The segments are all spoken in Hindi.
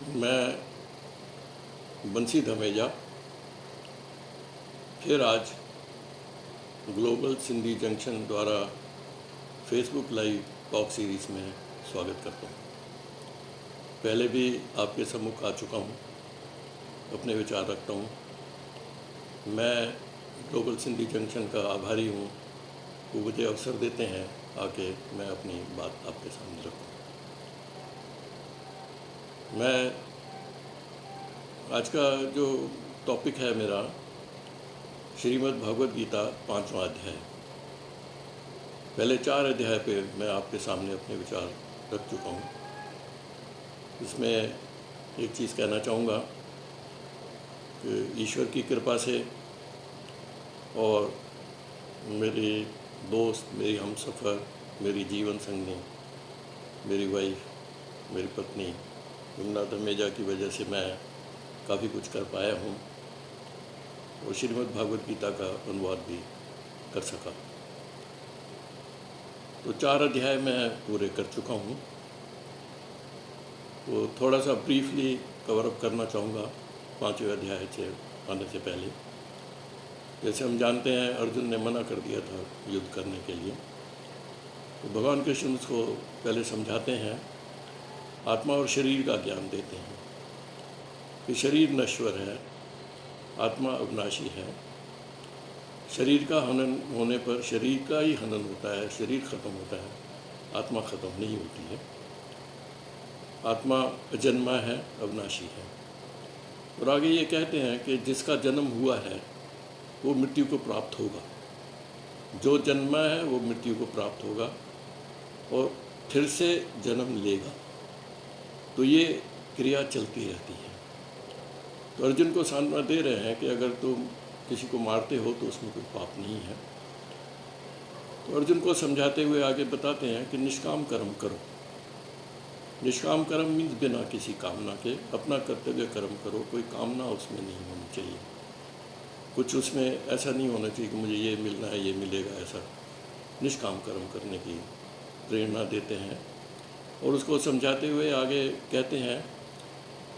मैं बंसी धमेजा फिर आज ग्लोबल सिंधी जंक्शन द्वारा फेसबुक लाइव टॉक सीरीज़ में स्वागत करता हूँ। पहले भी आपके सम्मुख आ चुका हूँ, अपने विचार रखता हूँ। मैं ग्लोबल सिंधी जंक्शन का आभारी हूँ, वो मुझे अवसर देते हैं आके मैं अपनी बात आपके सामने रखूँ। मैं आज का जो टॉपिक है मेरा श्रीमद् भागवत गीता 5वां अध्याय। पहले 4 अध्याय पे मैं आपके सामने अपने विचार रख चुका हूँ। इसमें एक चीज़ कहना चाहूँगा कि ईश्वर की कृपा से और मेरे दोस्त, मेरी हमसफ़र, मेरी जीवन संगनी, मेरी वाइफ, मेरी पत्नी यमुना धमेजा की वजह से मैं काफ़ी कुछ कर पाया हूँ और श्रीमद् भागवत गीता का अनुवाद भी कर सका। तो 4 अध्याय मैं पूरे कर चुका हूँ। तो थोड़ा सा ब्रीफली कवर अप करना चाहूँगा 5वें अध्याय से आने से पहले। जैसे हम जानते हैं, अर्जुन ने मना कर दिया था युद्ध करने के लिए। तो भगवान कृष्ण उसको पहले समझाते हैं, आत्मा और शरीर का ज्ञान देते हैं कि शरीर नश्वर है, आत्मा अविनाशी है। शरीर का हनन होने पर शरीर का ही हनन होता है, शरीर खत्म होता है, आत्मा खत्म नहीं होती है। आत्मा अजन्मा है, अविनाशी है। और आगे ये कहते हैं कि जिसका जन्म हुआ है वो मृत्यु को प्राप्त होगा। जो जन्मा है वो मृत्यु को प्राप्त होगा और फिर से जन्म लेगा। तो ये क्रिया चलती रहती है। तो अर्जुन को सांत्वना दे रहे हैं कि अगर तुम किसी को मारते हो तो उसमें कोई पाप नहीं है। तो अर्जुन को समझाते हुए आगे बताते हैं कि निष्काम कर्म करो। निष्काम कर्म मीन्स बिना किसी कामना के अपना कर्तव्य कर्म करो, कोई कामना उसमें नहीं होनी चाहिए। कुछ उसमें ऐसा नहीं होना चाहिए कि मुझे ये मिलना है, ये मिलेगा, ऐसा। निष्काम कर्म करने की प्रेरणा देते हैं और उसको समझाते हुए आगे कहते हैं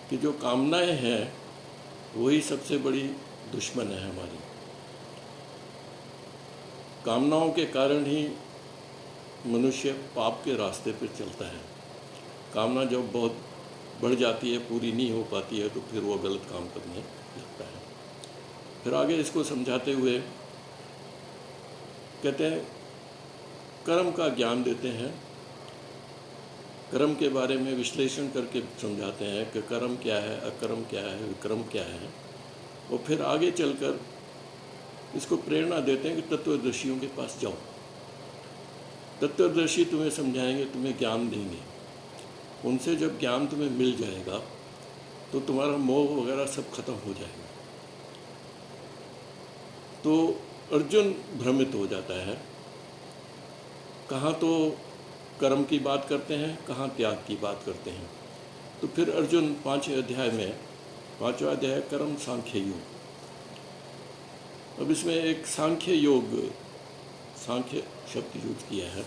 कि जो कामनाएं हैं वही सबसे बड़ी दुश्मन है हमारी। कामनाओं के कारण ही मनुष्य पाप के रास्ते पर चलता है। कामना जब बहुत बढ़ जाती है, पूरी नहीं हो पाती है, तो फिर वो गलत काम करने लगता है। फिर आगे इसको समझाते हुए कहते हैं, कर्म का ज्ञान देते हैं। कर्म के बारे में विश्लेषण करके समझाते हैं कि कर्म क्या है, अकर्म क्या है, विक्रम क्या है। और फिर आगे चलकर इसको प्रेरणा देते हैं कि तत्वदर्शियों के पास जाओ। तत्वदर्शी तुम्हें समझाएंगे, तुम्हें ज्ञान देंगे। उनसे जब ज्ञान तुम्हें मिल जाएगा तो तुम्हारा मोह वगैरह सब खत्म हो जाएगा। तो अर्जुन भ्रमित हो जाता है, कहाँ तो कर्म की बात करते हैं, कहाँ त्याग की बात करते हैं। तो फिर अर्जुन 5वें अध्याय में, 5वां अध्याय कर्म सांख्य योग। अब इसमें एक सांख्य योग, सांख्य शब्द यूज किया है।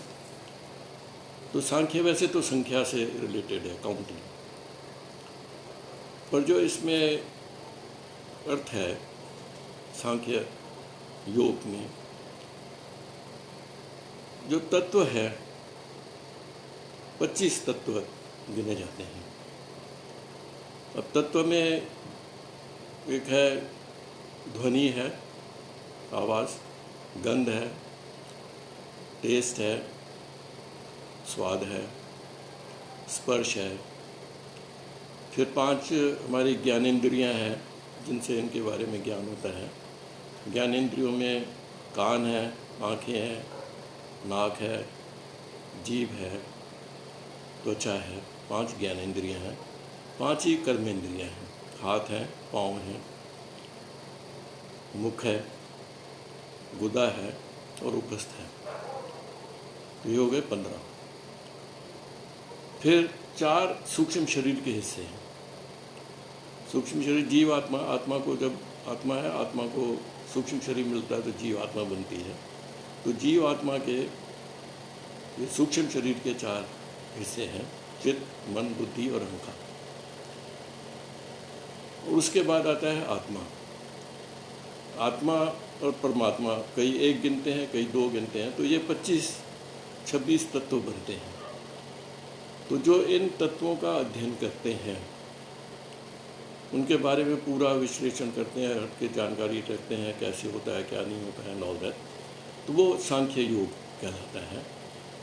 तो सांख्य वैसे तो संख्या से रिलेटेड है, काउंटिंग, पर जो इसमें अर्थ है सांख्य योग में, जो तत्व है 25 तत्व गिने जाते हैं। अब तत्व में एक है ध्वनि है, आवाज़, गंध है, टेस्ट है, स्वाद है, स्पर्श है। फिर 5 हमारी ज्ञानेंद्रियां हैं जिनसे इनके बारे में ज्ञान होता है। ज्ञानेंद्रियों में कान है, आँखें हैं, नाक है, जीभ है, त्वचा है। 5 ज्ञानेंद्रियां हैं। 5 ही कर्मेंद्रियां हैं। हाथ हैं, पाँव हैं, मुख है, गुदा है और उपस्थ है। तो ये हो गए 15। फिर 4 सूक्ष्म शरीर के हिस्से हैं। सूक्ष्म शरीर जीव आत्मा, आत्मा को जब आत्मा है, आत्मा को सूक्ष्म शरीर मिलता है तो जीव आत्मा बनती है। तो जीव आत्मा के ये सूक्ष्म शरीर के 4 हिस्से हैं, चित्त, मन, बुद्धि और अहंकार। और उसके बाद आता है आत्मा। आत्मा और परमात्मा कई एक गिनते हैं, कई दो गिनते हैं, तो ये 25-26 तत्व बनते हैं। तो जो इन तत्वों का अध्ययन करते हैं, उनके बारे में पूरा विश्लेषण करते हैं, हट के जानकारी रखते हैं कैसे होता है, क्या नहीं होता है, नॉल दैट, तो वो सांख्य योग कहलाता है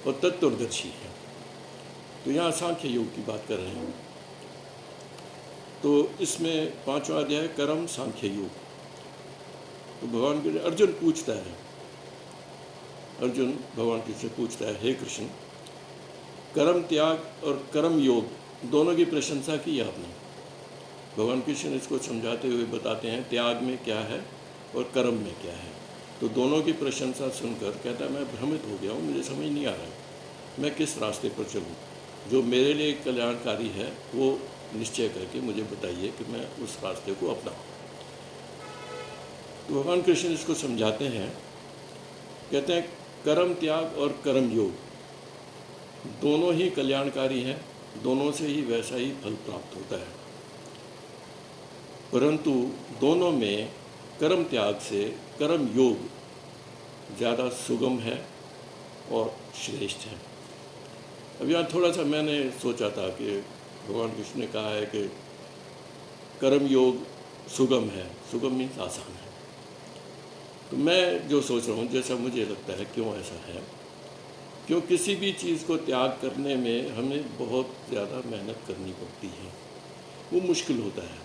और तत्वदर्शी है। तो यहाँ सांख्य योग की बात कर रहे हैं। तो इसमें 5वां अध्याय कर्म सांख्य योग। तो भगवान के अर्जुन पूछता है, अर्जुन भगवान कृष्ण से पूछता है, हे कृष्ण, कर्म त्याग और कर्म योग दोनों की प्रशंसा की आपने। भगवान कृष्ण इसको समझाते हुए बताते हैं त्याग में क्या है और कर्म में क्या है। तो दोनों की प्रशंसा सुनकर कहता है, मैं भ्रमित हो गया हूँ, मुझे समझ नहीं आ रहा है मैं किस रास्ते पर चलूँ। जो मेरे लिए कल्याणकारी है वो निश्चय करके मुझे बताइए कि मैं उस रास्ते को अपनाऊँ। तो भगवान कृष्ण इसको समझाते हैं, कहते हैं कर्म त्याग और कर्म योग दोनों ही कल्याणकारी हैं, दोनों से ही वैसा ही फल प्राप्त होता है, परंतु दोनों में कर्म त्याग से कर्म योग ज़्यादा सुगम है और श्रेष्ठ है। अब यहाँ थोड़ा सा मैंने सोचा था कि भगवान कृष्ण ने कहा है कि कर्म योग सुगम है, सुगम मीन्स आसान है। तो मैं जो सोच रहा हूँ, जैसा मुझे लगता है, क्यों ऐसा है, क्यों किसी भी चीज़ को त्याग करने में हमें बहुत ज़्यादा मेहनत करनी पड़ती है, वो मुश्किल होता है।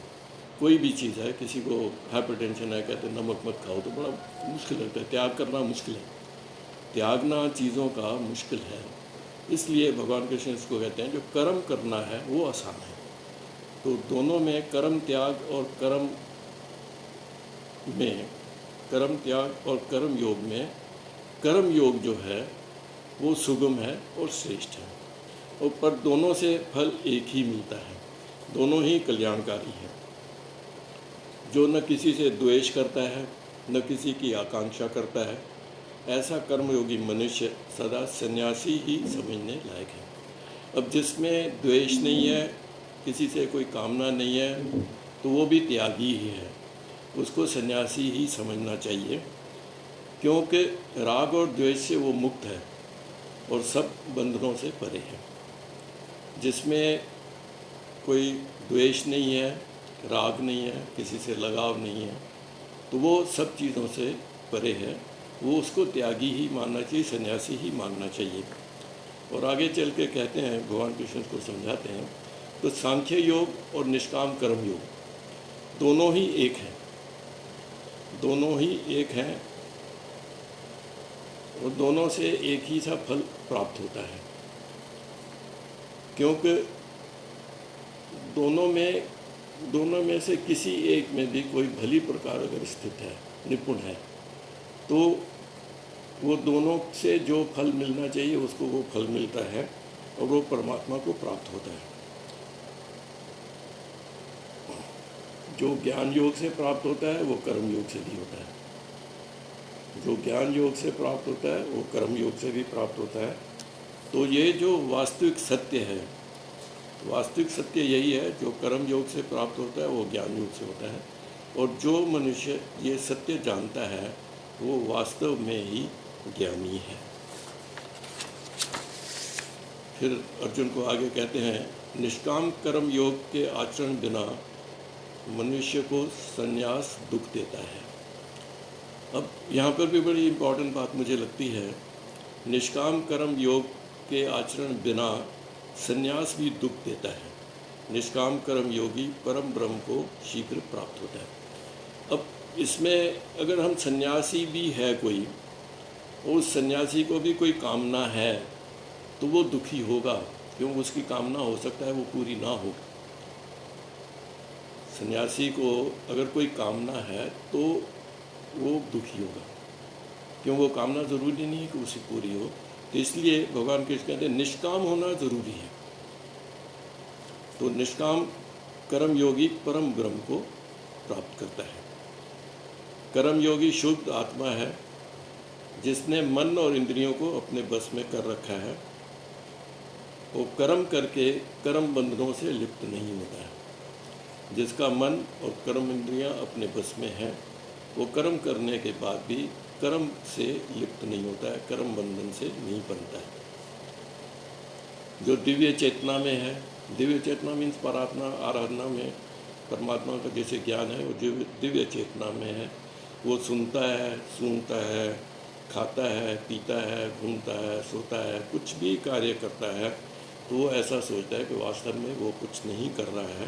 कोई भी चीज़ है, किसी को हाइपरटेंशन है, कहते हैं नमक मत खाओ, तो बड़ा मुश्किल लगता है, त्याग करना मुश्किल है, त्यागना चीज़ों का मुश्किल है। इसलिए भगवान कृष्ण इसको कहते हैं जो कर्म करना है वो आसान है। तो दोनों में कर्म त्याग और कर्म त्याग और कर्म योग में कर्म योग जो है वो सुगम है और श्रेष्ठ है, और पर दोनों से फल एक ही मिलता है, दोनों ही कल्याणकारी हैं। जो न किसी से द्वेष करता है, न किसी की आकांक्षा करता है, ऐसा कर्मयोगी मनुष्य सदा सन्यासी ही समझने लायक है। अब जिसमें द्वेष नहीं है, किसी से कोई कामना नहीं है, तो वो भी त्यागी ही है, उसको सन्यासी ही समझना चाहिए, क्योंकि राग और द्वेष से वो मुक्त है और सब बंधनों से परे है। जिसमें कोई द्वेष नहीं है, राग नहीं है, किसी से लगाव नहीं है, तो वो सब चीज़ों से परे है, वो उसको त्यागी ही मानना चाहिए, सन्यासी ही मानना चाहिए। और आगे चल के कहते हैं, भगवान कृष्ण को समझाते हैं, तो सांख्य योग और निष्काम कर्म योग दोनों ही एक हैं, दोनों ही एक हैं और दोनों से एक ही सा फल प्राप्त होता है, क्योंकि दोनों में से किसी एक में भी कोई भली प्रकार अगर स्थित है, निपुण है, तो वो दोनों से जो फल मिलना चाहिए उसको वो फल मिलता है और वो परमात्मा को प्राप्त होता है। जो ज्ञान योग से प्राप्त होता है वो कर्म योग से भी होता है, जो ज्ञान योग से प्राप्त होता है वो कर्म योग से भी प्राप्त होता है। तो ये जो वास्तविक सत्य है, वास्तविक सत्य यही है, जो कर्म योग से प्राप्त होता है वो ज्ञान योग से होता है, और जो मनुष्य ये सत्य जानता है वो वास्तव में ही ज्ञानी है। फिर अर्जुन को आगे कहते हैं, निष्काम कर्म योग के आचरण बिना मनुष्य को संन्यास दुख देता है। अब यहाँ पर भी बड़ी इम्पोर्टेंट बात मुझे लगती है, निष्काम कर्म योग के आचरण बिना संन्यास भी दुख देता है। निष्काम कर्म योगी परम ब्रह्म को शीघ्र प्राप्त होता है। अब इसमें अगर हम सन्यासी भी है कोई, उस सन्यासी को भी कोई कामना है, तो वो दुखी होगा, क्योंकि उसकी कामना हो सकता है वो पूरी ना हो। सन्यासी को अगर कोई कामना है तो वो दुखी होगा, क्यों वो कामना ज़रूरी नहीं है कि उसे पूरी हो। तो इसलिए भगवान कृष्ण कहते हैं निष्काम होना ज़रूरी है। तो निष्काम कर्म योगी परम ब्रह्म को प्राप्त करता है। कर्म योगी शुद्ध आत्मा है, जिसने मन और इंद्रियों को अपने बस में कर रखा है, वो कर्म करके कर्म बंधनों से लिप्त नहीं होता है। जिसका मन और कर्म इंद्रियां अपने बस में हैं, वो कर्म करने के बाद भी कर्म से लिप्त नहीं होता है, कर्म बंधन से नहीं बनता है। जो दिव्य चेतना में है, दिव्य चेतना मीन्स प्रार्थना आराधना में परमात्मा का जैसे ज्ञान है, वो दिव्य चेतना में है। वो सुनता है, सूंघता है, खाता है, पीता है, घूमता है, सोता है, कुछ भी कार्य करता है तो वो ऐसा सोचता है कि वास्तव में वो कुछ नहीं कर रहा है,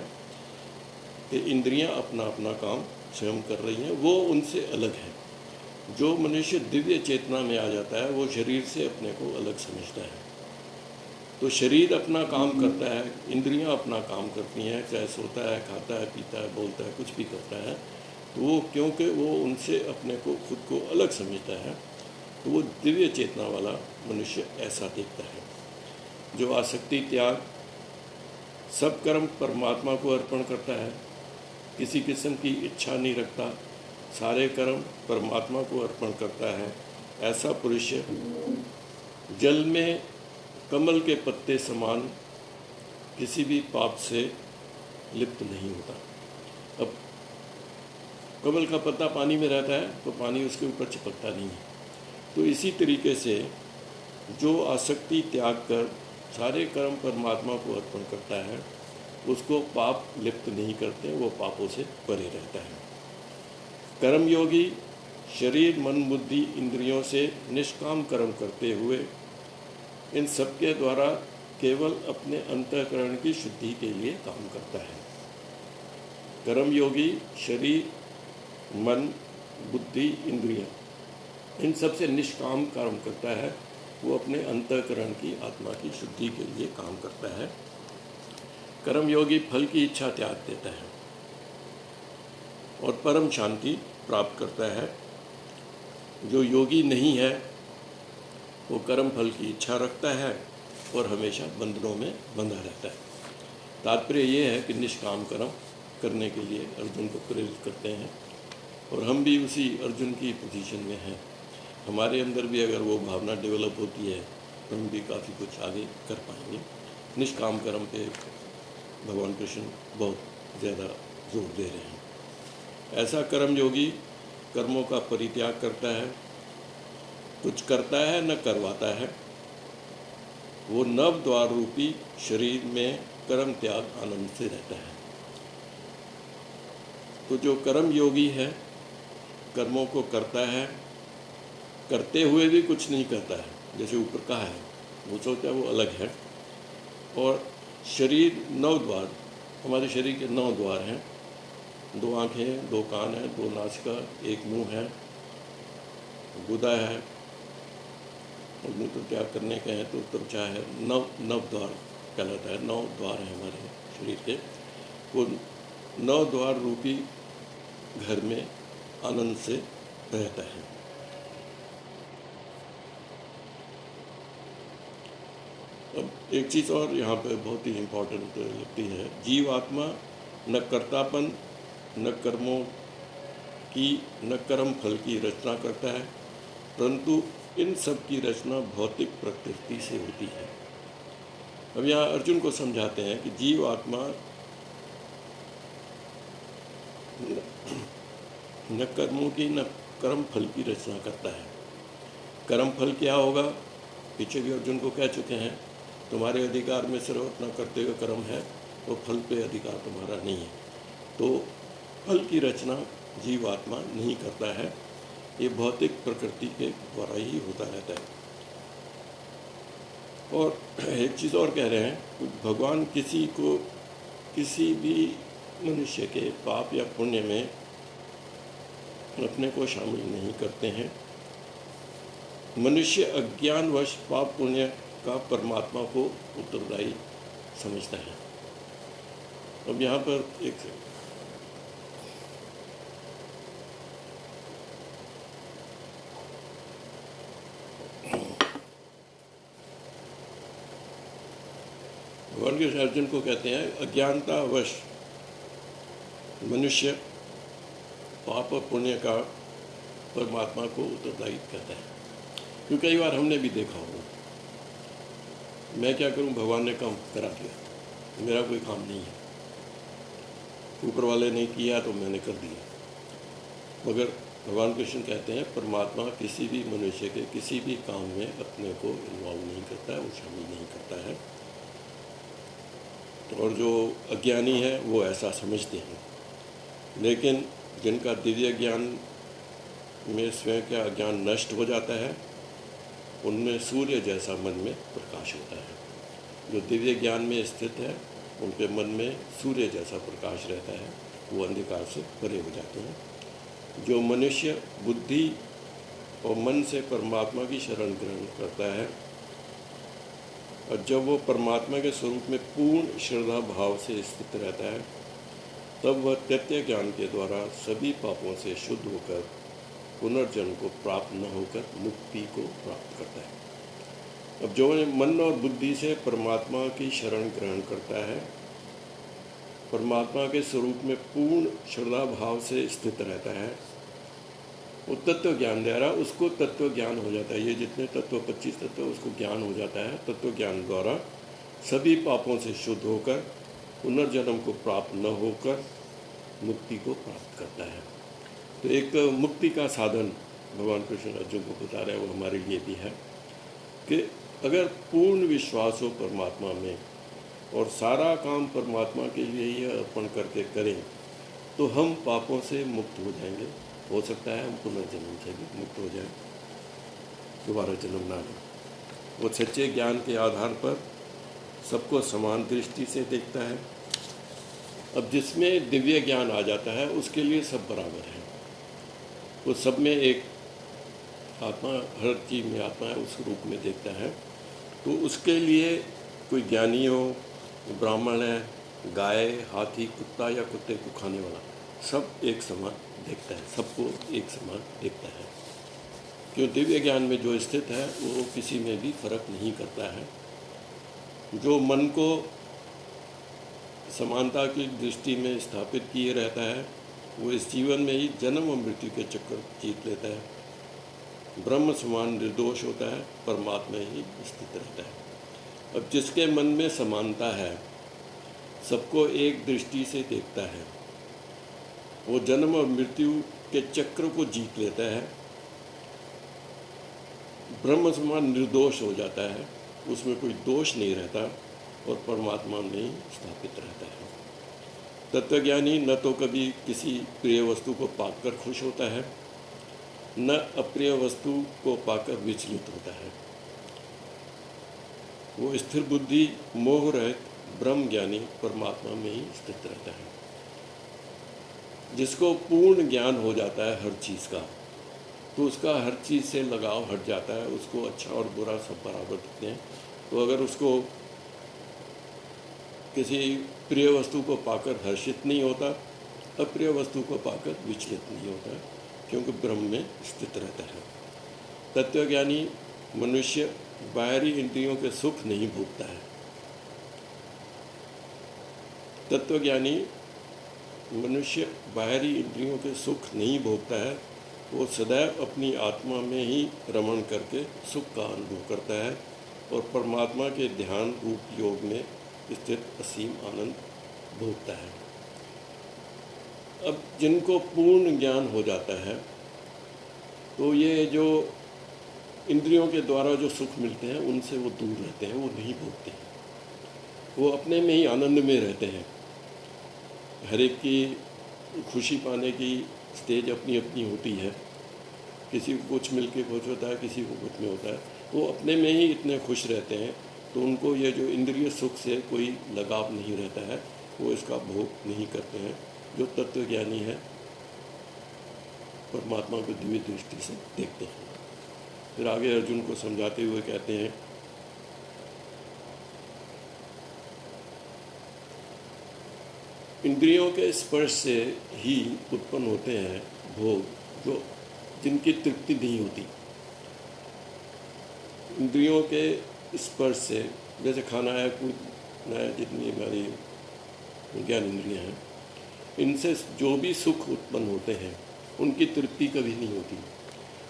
कि इंद्रियां अपना अपना काम स्वयं कर रही हैं, वो उनसे अलग है। जो मनुष्य दिव्य चेतना में आ जाता है वो शरीर से अपने को अलग समझता है। तो शरीर अपना काम करता है, इंद्रियां अपना काम करती हैं, चाहे सोता है, खाता है, पीता है, बोलता है, कुछ भी करता है, तो वो क्योंकि वो उनसे अपने को खुद को अलग समझता है, तो वो दिव्य चेतना वाला मनुष्य ऐसा दिखता है। जो आसक्ति त्याग सब कर्म परमात्मा को अर्पण करता है, किसी किस्म की इच्छा नहीं रखता, सारे कर्म परमात्मा को अर्पण करता है, ऐसा पुरुष जल में कमल के पत्ते समान किसी भी पाप से लिप्त नहीं होता। अब कमल का पत्ता पानी में रहता है तो पानी उसके ऊपर चिपकता नहीं है। तो इसी तरीके से जो आसक्ति त्याग कर सारे कर्म परमात्मा को अर्पण करता है, उसको पाप लिप्त नहीं करते, वो पापों से परे रहता है। कर्मयोगी शरीर, मन, बुद्धि, इंद्रियों से निष्काम कर्म करते हुए इन सबके द्वारा केवल अपने अंतःकरण की शुद्धि के लिए काम करता है। कर्मयोगी शरीर, मन, बुद्धि, इंद्रियां इन सब से निष्काम कर्म करता है, वो अपने अंतःकरण की आत्मा की शुद्धि के लिए काम करता है। कर्मयोगी फल की इच्छा त्याग देता है और परम शांति प्राप्त करता है। जो योगी नहीं है वो कर्म फल की इच्छा रखता है और हमेशा बंधनों में बंधा रहता है। तात्पर्य ये है कि निष्काम कर्म करने के लिए अर्जुन को प्रेरित करते हैं और हम भी उसी अर्जुन की पोजीशन में हैं। हमारे अंदर भी अगर वो भावना डेवलप होती है तो हम भी काफ़ी कुछ आगे कर पाएंगे। निष्काम कर्म पे भगवान कृष्ण बहुत ज़्यादा जोर दे रहे हैं। ऐसा कर्म योगी कर्मों का परित्याग करता है, कुछ करता है न करवाता है। वो नव द्वार रूपी शरीर में कर्म त्याग आनंद से रहता है। तो जो कर्म योगी है कर्मों को करता है, करते हुए भी कुछ नहीं करता है, जैसे ऊपर कहा है, वो सोचता है वो अलग है। और शरीर 9 द्वार, हमारे शरीर के 9 द्वार हैं, 2 आँखें, 2 कान हैं, 2 नासिका, 1 मुंह है, गुदा है, और मूत्र त्याग करने के हैं तो त्वचा है। 9 द्वार कहलाता है, 9 द्वार हैं हमारे शरीर के। वो 9 द्वार रूपी घर में आनंद से रहता है। अब एक चीज़ और यहाँ पे बहुत ही इम्पोर्टेंट लगती है, जीव आत्मा न कर्तापन, न कर्मों की, न कर्म फल की रचना करता है, परंतु इन सब की रचना भौतिक प्रकृति से होती है। अब यहाँ अर्जुन को समझाते हैं कि जीव आत्मा न कर्मों की न कर्म फल की रचना करता है। कर्म फल क्या होगा, पीछे भी अर्जुन को कह चुके हैं, तुम्हारे अधिकार में सिर्फ अपना करते हुए कर्म है, वो फल पे अधिकार तुम्हारा नहीं है। तो फल की रचना जीव आत्मा नहीं करता है, ये भौतिक प्रकृति के द्वारा ही होता रहता है। और एक चीज़ और कह रहे हैं, भगवान किसी को किसी भी मनुष्य के पाप या पुण्य में अपने को शामिल नहीं करते हैं। मनुष्य अज्ञानवश पाप पुण्य का परमात्मा को उत्तरदायी समझता है। अब यहाँ पर एक भगवान कृष्ण अर्जुन को कहते हैं, अज्ञानतावश मनुष्य पाप और पुण्य का परमात्मा को उत्तरदायी करता है। क्योंकि कई बार हमने भी देखा होगा, मैं क्या करूं, भगवान ने काम करा दिया, मेरा कोई काम नहीं है। ऊपर वाले ने किया तो मैंने कर दिया। मगर भगवान कृष्ण कहते हैं परमात्मा किसी भी मनुष्य के किसी भी काम में अपने को इन्वॉल्व नहीं करता है, वो शामिल नहीं करता है। और जो अज्ञानी है वो ऐसा समझते हैं, लेकिन जिनका दिव्य ज्ञान में स्वयं का अज्ञान नष्ट हो जाता है, उनमें सूर्य जैसा मन में प्रकाश होता है। जो दिव्य ज्ञान में स्थित है उनके मन में सूर्य जैसा प्रकाश रहता है, वो अंधकार से परे हो जाते हैं। जो मनुष्य बुद्धि और मन से परमात्मा की शरण ग्रहण करता है और जब वो परमात्मा के स्वरूप में पूर्ण श्रद्धा भाव से स्थित रहता है, तब वह तथ्य ज्ञान के द्वारा सभी पापों से शुद्ध होकर पुनर्जन्म को प्राप्त न होकर मुक्ति को प्राप्त करता है। अब जो मन और बुद्धि से परमात्मा की शरण ग्रहण करता है, परमात्मा के स्वरूप में पूर्ण श्रद्धा भाव से स्थित रहता है, वो तत्व ज्ञान द्वारा उसको तत्व ज्ञान हो जाता है। ये जितने तत्व 25 तत्व उसको ज्ञान हो जाता है। तत्व ज्ञान द्वारा सभी पापों से शुद्ध होकर पुनर्जन्म को प्राप्त न होकर मुक्ति को प्राप्त करता है। तो एक मुक्ति का साधन भगवान कृष्ण अर्जुन को बता रहे हैं, वो हमारे लिए भी है कि अगर पूर्ण विश्वास हो परमात्मा में और सारा काम परमात्मा के लिए ही अर्पण करके करें, तो हम पापों से मुक्त हो जाएंगे। हो सकता है हम पुनर्जन्म से भी मुक्त हो जाएं, दोबारा जन्म ना लें। वो सच्चे ज्ञान के आधार पर सबको समान दृष्टि से देखता है। अब जिसमें दिव्य ज्ञान आ जाता है उसके लिए सब बराबर है। वो सब में एक आत्मा, हर चीज़ में आत्मा है, उस रूप में देखता है। तो उसके लिए कोई ज्ञानी हो, ब्राह्मण है, गाय, हाथी, कुत्ता या कुत्ते को खाने वाला, सब एक समान देखता है, सबको एक समान देखता है। क्यों? दिव्य ज्ञान में जो स्थित है वो किसी में भी फर्क नहीं करता है। जो मन को समानता की दृष्टि में स्थापित किए रहता है, वो इस जीवन में ही जन्म और मृत्यु के चक्कर जीत लेता है। ब्रह्म समान निर्दोष होता है, परमात्मा ही स्थित रहता है। अब जिसके मन में समानता है, सबको एक दृष्टि से देखता है, वो जन्म और मृत्यु के चक्र को जीत लेता है, ब्रह्म समान निर्दोष हो जाता है, उसमें कोई दोष नहीं रहता और परमात्मा में ही स्थापित रहता है। तत्वज्ञानी न तो कभी किसी प्रिय वस्तु को पाकर खुश होता है, न अप्रिय वस्तु को पाकर विचलित होता है। वो स्थिर बुद्धि मोह रहित ब्रह्म ज्ञानी परमात्मा में ही स्थित रहता है। जिसको पूर्ण ज्ञान हो जाता है हर चीज़ का, तो उसका हर चीज़ से लगाव हट जाता है, उसको अच्छा और बुरा सब बराबर दिखते हैं। तो अगर उसको किसी प्रिय वस्तु को पाकर हर्षित नहीं होता, अप्रिय वस्तु को पाकर विचलित नहीं होता, क्योंकि ब्रह्म में स्थित रहता है। तत्वज्ञानी मनुष्य बाहरी इंद्रियों के सुख नहीं भोगता है। तत्वज्ञानी मनुष्य बाहरी इंद्रियों के सुख नहीं भोगता है, वो सदैव अपनी आत्मा में ही रमण करके सुख का अनुभव करता है और परमात्मा के ध्यान रूप योग में स्थित असीम आनंद भोगता है। अब जिनको पूर्ण ज्ञान हो जाता है, तो ये जो इंद्रियों के द्वारा जो सुख मिलते हैं उनसे वो दूर रहते हैं, वो नहीं भोगते हैं, वो अपने में ही आनंद में रहते हैं। हर एक की खुशी पाने की स्टेज अपनी अपनी होती है। किसी को कुछ मिल के खुश होता है, किसी को कुछ में होता है। वो अपने में ही इतने खुश रहते हैं, तो उनको ये जो इंद्रिय सुख से कोई लगाव नहीं रहता है, वो इसका भोग नहीं करते हैं। जो तत्वज्ञानी है परमात्मा को दिव्य दृष्टि से देखते हैं। फिर आगे अर्जुन को समझाते हुए कहते हैं, इंद्रियों के स्पर्श से ही उत्पन्न होते हैं भोग, जो जिनकी तृप्ति नहीं होती। इंद्रियों के स्पर्श से, जैसे खाना है, कूदना है, जितनी हमारी ज्ञान इंद्रियां हैं, इनसे जो भी सुख उत्पन्न होते हैं उनकी तृप्ति कभी नहीं होती।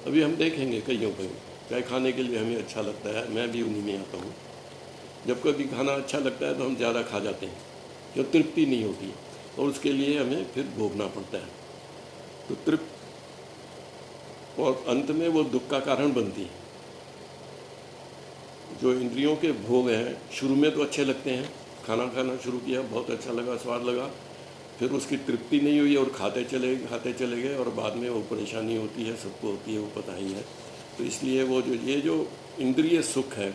अभी हम देखेंगे कईयों को, चाहे खाने के लिए हमें अच्छा लगता है, मैं भी उन्हीं में आता हूँ। जब कभी खाना अच्छा लगता है तो हम ज़्यादा खा जाते हैं, जो तृप्ति नहीं होती। और उसके लिए हमें फिर भोगना पड़ता है। तो तृप्त और अंत में वो दुख का कारण बनती है। जो इंद्रियों के भोग हैं, शुरू में तो अच्छे लगते हैं, खाना खाना शुरू किया, बहुत अच्छा लगा, स्वाद लगा, फिर उसकी तृप्ति नहीं हुई और खाते चले गए और बाद में वो परेशानी होती है, सबको होती है, वो पता ही है। तो इसलिए वो जो इंद्रिय सुख है,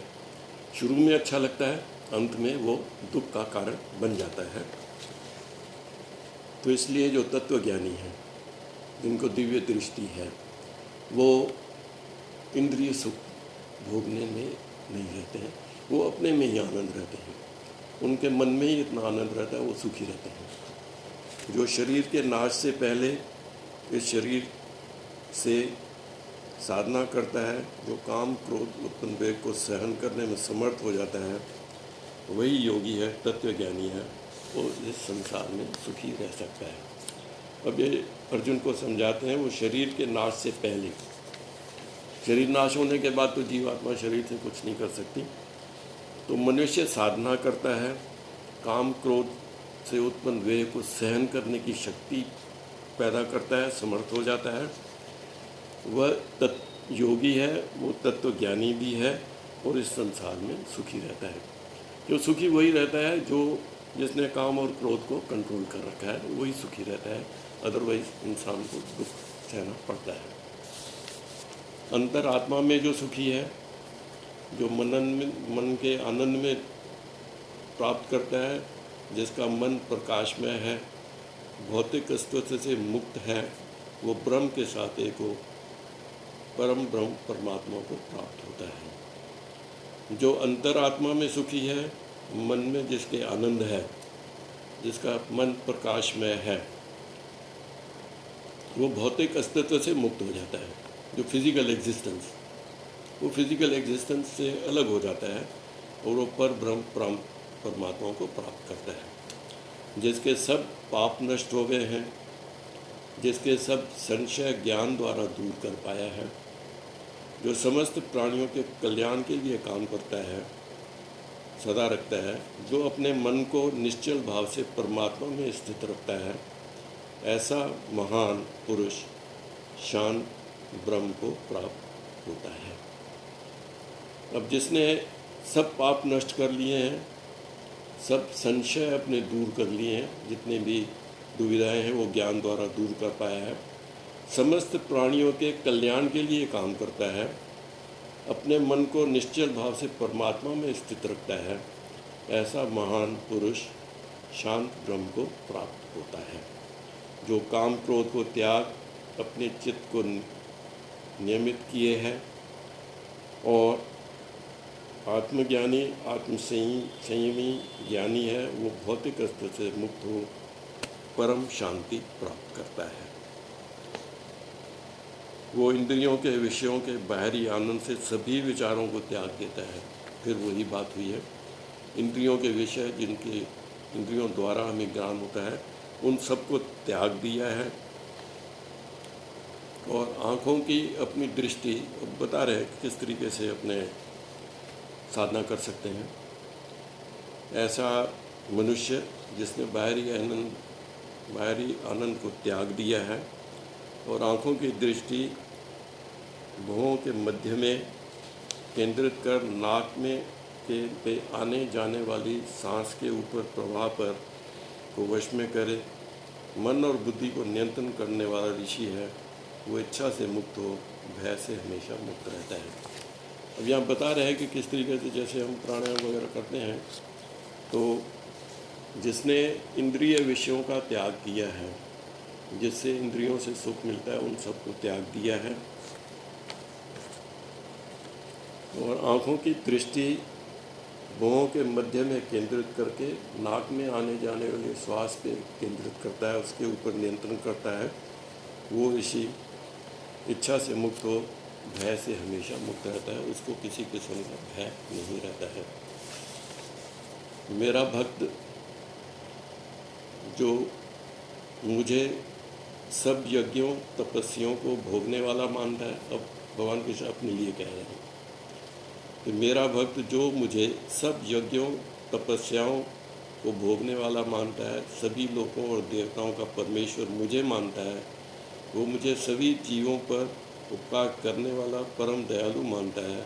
शुरू में अच्छा लगता है, अंत में वो दुख का कारण बन जाता है। तो इसलिए जो तत्वज्ञानी हैं, जिनको दिव्य दृष्टि है, वो इंद्रिय सुख भोगने में नहीं रहते हैं, वो अपने में ही आनंद रहते हैं, उनके मन में ही इतना आनंद रहता है, वो सुखी रहते हैं। जो शरीर के नाश से पहले इस शरीर से साधना करता है, जो काम क्रोध उत्पन्न वेग को सहन करने में समर्थ हो जाता है, वही योगी है, तत्वज्ञानी है, वो इस संसार में सुखी रह सकता है। अब ये अर्जुन को समझाते हैं, वो शरीर के नाश से पहले, शरीर नाश होने के बाद तो जीवात्मा शरीर से कुछ नहीं कर सकती। तो मनुष्य साधना करता है, काम क्रोध से उत्पन्न वेग को सहन करने की शक्ति पैदा करता है, समर्थ हो जाता है, वह योगी है, वो तत्वज्ञानी भी है और इस संसार में सुखी रहता है। जो सुखी वही रहता है जिसने काम और क्रोध को कंट्रोल कर रखा है, वही सुखी रहता है, अदरवाइज इंसान को दुख सहना पड़ता है। अंतर आत्मा में जो सुखी है, जो मन के आनंद में प्राप्त करता है, जिसका मन प्रकाशमय है, भौतिक अस्तित्व से मुक्त है, वो ब्रह्म के साथ एक हो, परम ब्रह्म परमात्मा को प्राप्त होता है। जो अंतरात्मा में सुखी है, मन में जिसके आनंद है, जिसका मन प्रकाशमय है, वो भौतिक अस्तित्व से मुक्त हो जाता है। जो फिजिकल एग्जिस्टेंस, वो फिजिकल एग्जिस्टेंस से अलग हो जाता है और वो पर ब्रह्म परमात्मा को प्राप्त करता है। जिसके सब पाप नष्ट हो गए हैं, जिसके सब संशय ज्ञान द्वारा दूर कर पाया है, जो समस्त प्राणियों के कल्याण के लिए काम करता है, सदा रखता है, जो अपने मन को निश्चल भाव से परमात्मा में स्थित रखता है, ऐसा महान पुरुष शांत ब्रह्म को प्राप्त होता है। अब जिसने सब पाप नष्ट कर लिए हैं, सब संशय अपने दूर कर लिए हैं, जितने भी दुविधाएं हैं वो ज्ञान द्वारा दूर कर पाया है, समस्त प्राणियों के कल्याण के लिए काम करता है, अपने मन को निश्चल भाव से परमात्मा में स्थित रखता है, ऐसा महान पुरुष शांत ब्रह्म को प्राप्त होता है। जो काम क्रोध को त्याग अपने चित्त को नियमित किए हैं और आत्मज्ञानी संयमी ज्ञानी है, वो भौतिक अस्तित्व से मुक्त हो परम शांति प्राप्त करता है। वो इंद्रियों के विषयों के बाहरी आनंद से सभी विचारों को त्याग देता है। फिर वही बात हुई है, इंद्रियों के विषय जिनके इंद्रियों द्वारा हमें ज्ञान होता है, उन सबको त्याग दिया है और आँखों की अपनी दृष्टि बता रहे हैं किस तरीके से अपने साधना कर सकते हैं। ऐसा मनुष्य जिसने बाहरी आनंद को त्याग दिया है और आँखों की दृष्टि भुवों के मध्य में केंद्रित कर नाक में पे आने जाने वाली सांस के ऊपर प्रवाह पर को वश में करे, मन और बुद्धि को नियंत्रण करने वाला ऋषि है, वो इच्छा से मुक्त हो, भय से हमेशा मुक्त रहता है। अब यहाँ बता रहे हैं कि किस तरीके से जैसे हम प्राणायाम वगैरह करते हैं, तो जिसने इंद्रिय विषयों का त्याग किया है, जिससे इंद्रियों से सुख मिलता है, उन सबको त्याग दिया है और आँखों की दृष्टि भुवों के मध्य में केंद्रित करके नाक में आने जाने वाले श्वास पे केंद्रित करता है, उसके ऊपर नियंत्रण करता है, वो ऋषि इच्छा से मुक्त हो, भय से हमेशा मुक्त रहता है, उसको किसी किस्म का भय नहीं रहता है। मेरा भक्त जो मुझे सब यज्ञों तपस्याओं को भोगने वाला मानता है, अब भगवान कृष्ण अपने लिए कह रहे हैं कि मेरा भक्त जो मुझे सब यज्ञों तपस्याओं को भोगने वाला मानता है, सभी लोगों और देवताओं का परमेश्वर मुझे मानता है, वो मुझे सभी जीवों पर उपकार करने वाला परम दयालु मानता है,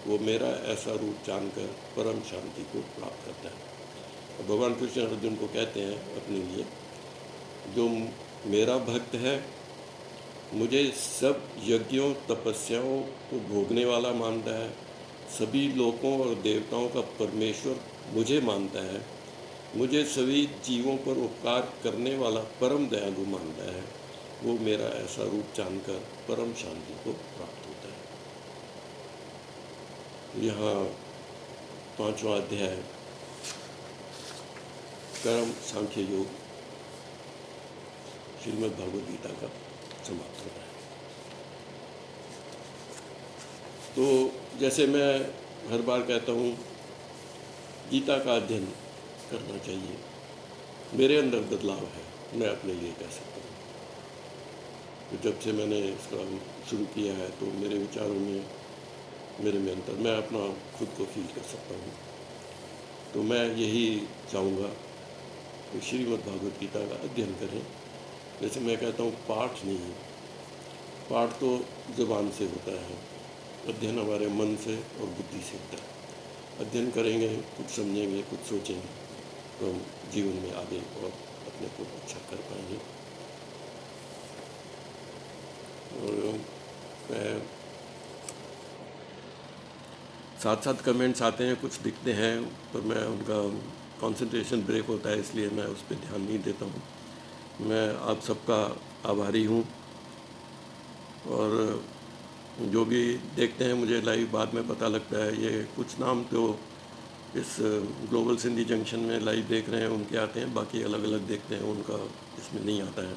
वो मेरा ऐसा रूप जानकर परम शांति को प्राप्त करता है। भगवान कृष्ण अर्जुन को कहते हैं अपने लिए, जो मेरा भक्त है, मुझे सब यज्ञों तपस्याओं को भोगने वाला मानता है, सभी लोगों और देवताओं का परमेश्वर मुझे मानता है, मुझे सभी जीवों पर उपकार करने वाला परम दयालु मानता है, वो मेरा ऐसा रूप जानकर परम शांति को प्राप्त होता है। यहाँ 5वां अध्याय कर्म सांख्य योग श्रीमद् भागवत गीता का समाप्त हो रहा है। तो जैसे मैं हर बार कहता हूँ, गीता का अध्ययन करना चाहिए। मेरे अंदर बदलाव है, मैं अपने लिए कह सकता हूँ। तो जब से मैंने इसका शुरू किया है तो मेरे विचारों में, मेरे में अंतर मैं अपना खुद को फील कर सकता हूँ। तो मैं यही चाहूँगा कि श्रीमद् भागवत गीता का अध्ययन करें। जैसे मैं कहता हूँ, पाठ नहीं, पाठ तो ज़ुबान से होता है, अध्ययन हमारे मन से और बुद्धि से होता है। अध्ययन करेंगे, कुछ समझेंगे, कुछ सोचेंगे, तो हम जीवन में आगे और अपने को अच्छा कर पाएंगे। और मैं साथ साथ कमेंट्स आते हैं, कुछ दिखते हैं, पर मैं उनका कंसंट्रेशन ब्रेक होता है, इसलिए मैं उस पर ध्यान नहीं देता हूँ। मैं आप सबका आभारी हूँ, और जो भी देखते हैं मुझे लाइव बाद में पता लगता है, ये कुछ नाम तो इस ग्लोबल सिंधी जंक्शन में लाइव देख रहे हैं उनके आते हैं, बाकी अलग अलग देखते हैं उनका इसमें नहीं आता है,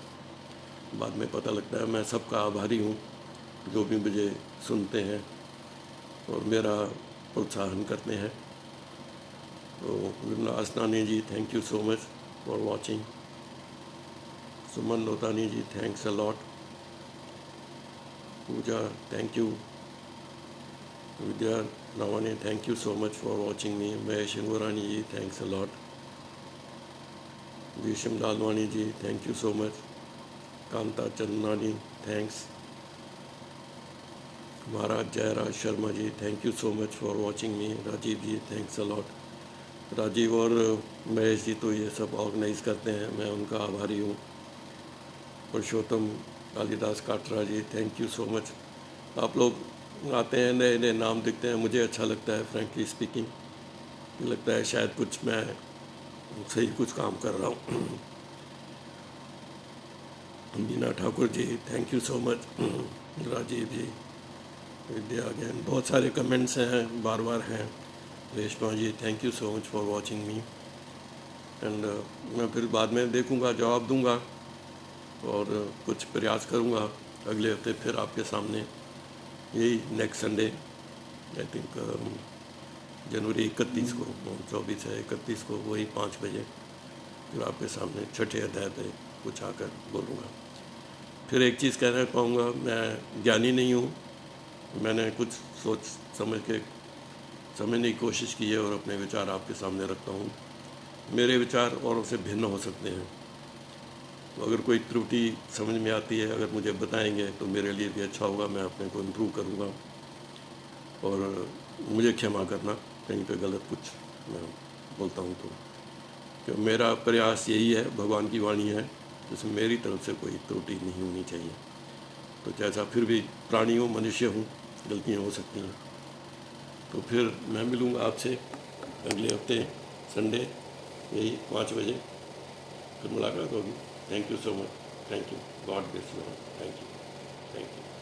बाद में पता लगता है। मैं सबका आभारी हूँ जो भी मुझे सुनते हैं और मेरा प्रोत्साहन करते हैं। तो Vimla Asnani ji, thank you so much for watching. Suman Lotani ji, thanks a lot. Puja, thank you. Vidya Navani, thank you so much for watching me. Mahesh Ingorani ji, thanks a lot. Bhisham Lalwani ji, thank you so much. Kanta Chandnani, thanks. Maharaj Jayraj Sharma ji, thank you so much for watching me. Rajiv ji, thanks a lot. Rajiv और महेश जी तो ये सब ऑर्गेनाइज करते हैं, मैं उनका आभारी हूँ। पुरुषोत्तम कालिदास काटरा जी, थैंक यू सो मच। आप लोग आते हैं, नए नए नाम दिखते हैं, मुझे अच्छा लगता है। फ्रैंकली स्पीकिंग लगता है शायद कुछ मैं सही कुछ काम कर रहा हूँ। Meena Thakur ji, thank you so much. Rajiv ji, Vidya again, बहुत सारे कमेंट्स हैं, बार बार हैं। Reshma ji, thank you so much for watching me. And मैं फिर बाद में देखूंगा, जवाब दूंगा और कुछ प्रयास करूंगा अगले हफ्ते फिर आपके सामने, यही नेक्स्ट संडे, आई थिंक जनवरी 31 को, 24 है 31 को, वही 5 बजे फिर आपके सामने छठे अध्याय पे कुछ आकर बोलूँगा। फिर एक चीज़ कहना पाऊँगा, मैं ज्ञानी नहीं हूँ, मैंने कुछ सोच समझ के समझने की कोशिश की है और अपने विचार आपके सामने रखता हूँ। मेरे विचार औरों से भिन्न हो सकते हैं, तो अगर कोई त्रुटि समझ में आती है, अगर मुझे बताएंगे तो मेरे लिए भी अच्छा होगा, मैं अपने को इम्प्रूव करूँगा। और मुझे क्षमा करना कहीं पे गलत कुछ मैं बोलता हूँ तो, कि मेरा प्रयास यही है, भगवान की वाणी है, जिसमें मेरी तरफ से कोई त्रुटि नहीं होनी चाहिए। तो जैसा फिर भी प्राणी हूँ, मनुष्य हूँ, गलतियाँ हो सकती हैं। तो फिर मैं मिलूँगा आपसे अगले हफ्ते संडे, यही 5 बजे फिर मुलाकात होगी। Thank you so much, thank you, God bless you, thank you, thank you.